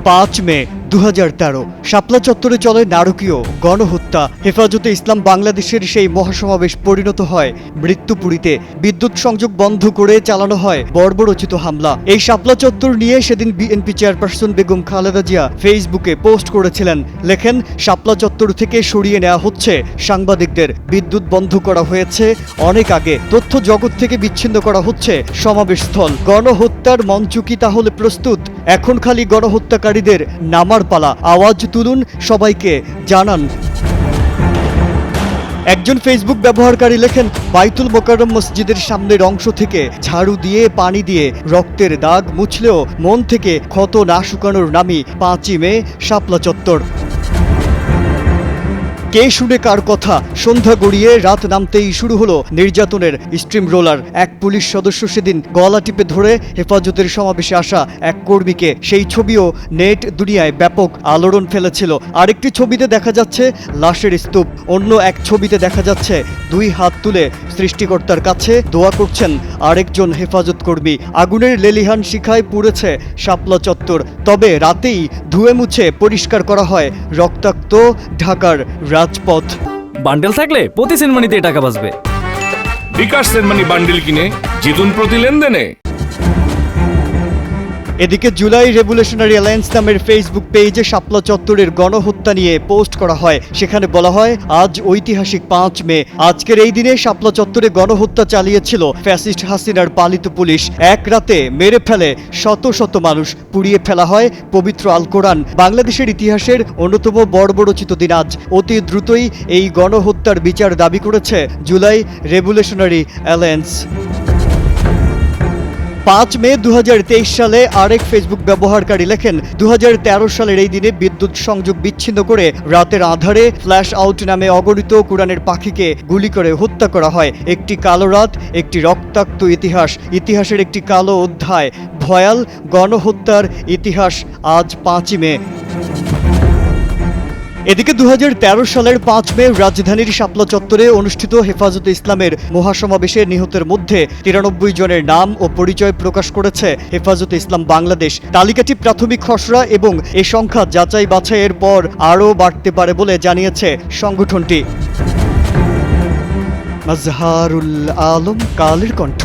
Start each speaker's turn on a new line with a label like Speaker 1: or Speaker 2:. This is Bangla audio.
Speaker 1: 5 মে 2013 শাপলা চত্বরে চলে নারকীয় গণহত্যা। হেফাজতে ইসলাম বাংলাদেশের সেই মহাসমাবেশ পরিণত হয় মৃত্যুপুরীতে। বিদ্যুৎ সংযোগ বন্ধ করে চালানো হয় বর্বরোচিত হামলা। এই শাপলা চত্বর নিয়ে সেদিন বিএনপি চেয়ারপারসন বেগম খালেদা জিয়া ফেসবুকে পোস্ট করেছিলেন। লেখেন, শাপলা চত্বর থেকে সরিয়ে নেওয়া হচ্ছে সাংবাদিকদের, বিদ্যুৎ বন্ধ করা হয়েছে অনেক আগে, তথ্য জগৎ থেকে বিচ্ছিন্ন করা হচ্ছে সমাবেশস্থল। গণহত্যার মঞ্চ কি তাহলে প্রস্তুত? এখন খালি গণহত্যাকারীদের নামার পালা। আওয়াজ তুলুন, সবাইকে জানান। একজন ফেসবুক ব্যবহারকারী লেখেন, বাইতুল মোকাররম মসজিদের সামনের অংশ থেকে ঝাড়ু দিয়ে পানি দিয়ে রক্তের দাগ মুছলেও মন থেকে ক্ষত না শুকানোর নামই 5ই মে শাপলা চত্বর। কে শুনে কার কথা? সন্ধ্যা গড়িয়ে রাত নামতেই শুরু হলো নির্যাতনের স্ট্রিম রোলার। এক পুলিশ সদস্য সেদিন গলা টিপে ধরে হেফাজতের সমাবেশে আসা এক কর্মীকে। সেই ছবিও নেট দুনিয়ায় ব্যাপক আলোড়ন ফেলেছিল। আরেকটি ছবিতে দেখা যাচ্ছে লাশের স্তূপ, অন্য এক ছবিতে দেখা যাচ্ছে 2 হাত তুলে সৃষ্টিকর্তার কাছে দোয়া করছেন আরেকজন হেফাজত কর্মী। আগুনের লেলিহান শিখায় পুড়েছে শাপলা চত্বর। তবে রাতেই ধুয়ে মুছে পরিষ্কার করা হয় রক্তাক্ত ঢাকার রাজপথ।
Speaker 2: বান্ডেল থাকলে প্রতি সেনমানিতে টাকা বাঁচবে।
Speaker 3: বিকাশ সেনমানি বান্ডেল কিনে জিতুন প্রতি লেনদেনে।
Speaker 1: এদিকে জুলাই রেভলিউশনারি অ্যালায়েন্স নামের ফেসবুক পেজে শাপলা চত্বরের গণহত্যা নিয়ে পোস্ট করা হয়। সেখানে বলা হয়, আজ ঐতিহাসিক 5 মে। আজকের এই দিনে শাপলা চত্বরে গণহত্যা চালিয়েছিল ফ্যাসিস্ট হাসিনার পালিত পুলিশ। এক রাতে মেরে ফেলে শত শত মানুষ, পুড়িয়ে ফেলা হয় পবিত্র আল কোরআন। বাংলাদেশের ইতিহাসের অন্যতম বর্বরোচিত দিন আজ। অতি দ্রুতই এই গণহত্যার বিচার দাবি করেছে জুলাই রেভলিউশনারি অ্যালায়েন্স। 5 মে 2023 সালে আরেক ফেসবুক ব্যবহারকারী লেখেন, 2013 সালের এই দিনে বিদ্যুৎ সংযোগ বিচ্ছিন্ন করে রাতের আধারে ফ্ল্যাশ আউট নামে অগণিত কোরআনের পাখিকে গুলি করে হত্যা করা হয়। একটি কালো রাত, একটি রক্তাক্ত ইতিহাস, ইতিহাসের একটি কালো অধ্যায়। ভয়াল গণহত্যার ইতিহাস আজ 5ই মে। এদিকে 2013 সালের 5 মে রাজধানীর শাপলা চত্বরে অনুষ্ঠিত হেফাজতে ইসলামের মহাসমাবেশে নিহতের মধ্যে 93 জনের নাম ও পরিচয় প্রকাশ করেছে হেফাজতে ইসলাম বাংলাদেশ। তালিকাটি প্রাথমিক খসড়া এবং এ সংখ্যা যাচাই বাছাইয়ের পর আরও বাড়তে পারে বলে জানিয়েছে সংগঠনটি। মাজহারুল আলম, কালের কণ্ঠ।